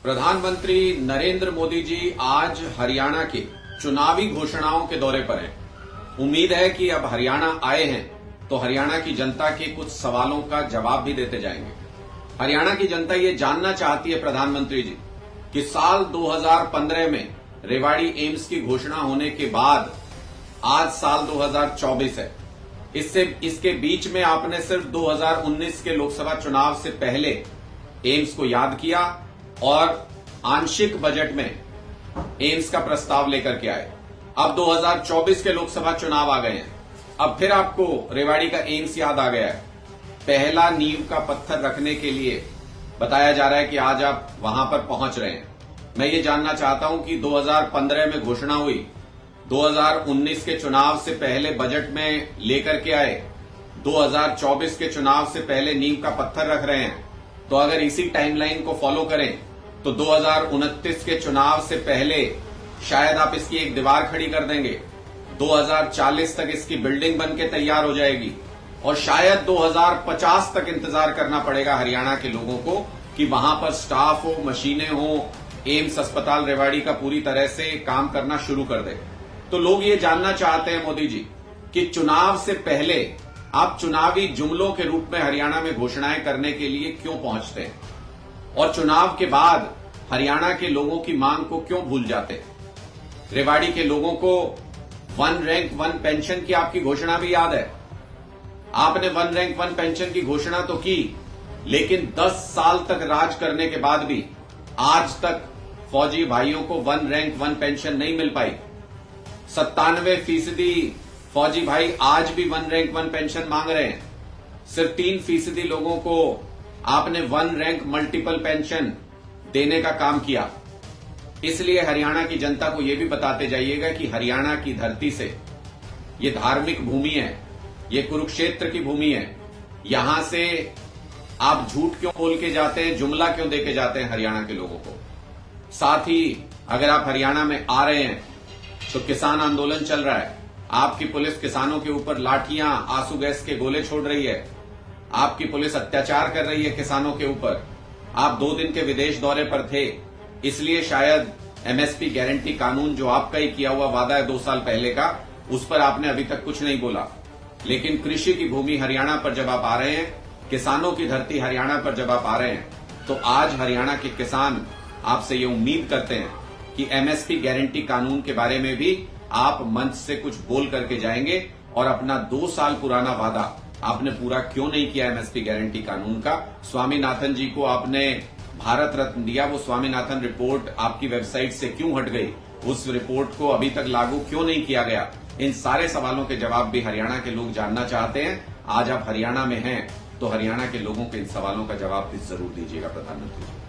प्रधानमंत्री नरेंद्र मोदी जी आज हरियाणा के चुनावी घोषणाओं के दौरे पर हैं। उम्मीद है कि अब हरियाणा आए हैं तो हरियाणा की जनता के कुछ सवालों का जवाब भी देते जाएंगे। हरियाणा की जनता ये जानना चाहती है प्रधानमंत्री जी कि साल 2015 में रेवाड़ी एम्स की घोषणा होने के बाद आज साल 2024 है। इसके बीच में आपने सिर्फ 2019 के लोकसभा चुनाव से पहले एम्स को याद किया और आंशिक बजट में एम्स का प्रस्ताव लेकर के आए। अब 2024 के लोकसभा चुनाव आ गए हैं, अब फिर आपको रेवाड़ी का एम्स याद आ गया है। पहला नींव का पत्थर रखने के लिए बताया जा रहा है कि आज आप वहां पर पहुंच रहे हैं। मैं ये जानना चाहता हूं कि 2015 में घोषणा हुई, 2019 के चुनाव से पहले बजट में लेकर के आए, 2024 के चुनाव से पहले नींव का पत्थर रख रहे हैं। तो अगर इसी टाइमलाइन को फॉलो करें तो 2029 के चुनाव से पहले शायद आप इसकी एक दीवार खड़ी कर देंगे, 2040 तक इसकी बिल्डिंग बन के तैयार हो जाएगी और शायद 2050 तक इंतजार करना पड़ेगा हरियाणा के लोगों को कि वहां पर स्टाफ हो, मशीनें हो, एम्स अस्पताल रेवाड़ी का पूरी तरह से काम करना शुरू कर दे। तो लोग ये जानना चाहते हैं मोदी जी कि चुनाव से पहले आप चुनावी जुमलों के रूप में हरियाणा में घोषणाएं करने के लिए क्यों पहुंचते हैं और चुनाव के बाद हरियाणा के लोगों की मांग को क्यों भूल जाते हैं। रेवाड़ी के लोगों को वन रैंक वन पेंशन की आपकी घोषणा भी याद है। आपने वन रैंक वन पेंशन की घोषणा तो की, लेकिन 10 साल तक राज करने के बाद भी आज तक फौजी भाइयों को वन रैंक वन पेंशन नहीं मिल पाई। 97% फौजी भाई आज भी वन रैंक वन पेंशन मांग रहे हैं। सिर्फ 3% लोगों को आपने वन रैंक मल्टीपल पेंशन देने का काम किया। इसलिए हरियाणा की जनता को यह भी बताते जाइएगा कि हरियाणा की धरती से ये धार्मिक भूमि है, ये कुरुक्षेत्र की भूमि है। यहां से आप झूठ क्यों बोल के जाते हैं, जुमला क्यों देके जाते हैं हरियाणा के लोगों को। साथ ही अगर आप हरियाणा में आ रहे हैं तो किसान आंदोलन चल रहा है। आपकी पुलिस किसानों के ऊपर लाठियां, आंसू गैस के गोले छोड़ रही है। आपकी पुलिस अत्याचार कर रही है किसानों के ऊपर। आप 2 दिन के विदेश दौरे पर थे, इसलिए शायद एमएसपी गारंटी कानून जो आपका ही किया हुआ वादा है 2 साल पहले का, उस पर आपने अभी तक कुछ नहीं बोला। लेकिन कृषि की भूमि हरियाणा पर जब आप आ रहे हैं, किसानों की धरती हरियाणा पर जब आप आ रहे हैं, तो आज हरियाणा के किसान आपसे ये उम्मीद करते हैं कि एमएसपी गारंटी कानून के बारे में भी आप मंच से कुछ बोल करके जाएंगे और अपना 2 साल पुराना वादा आपने पूरा क्यों नहीं किया एमएसपी गारंटी कानून का। स्वामीनाथन जी को आपने भारत रत्न दिया, वो स्वामीनाथन रिपोर्ट आपकी वेबसाइट से क्यों हट गई, उस रिपोर्ट को अभी तक लागू क्यों नहीं किया गया। इन सारे सवालों के जवाब भी हरियाणा के लोग जानना चाहते हैं। आज आप हरियाणा में हैं तो हरियाणा के लोगों के इन सवालों का जवाब भी जरूर दीजिएगा प्रधानमंत्री जी।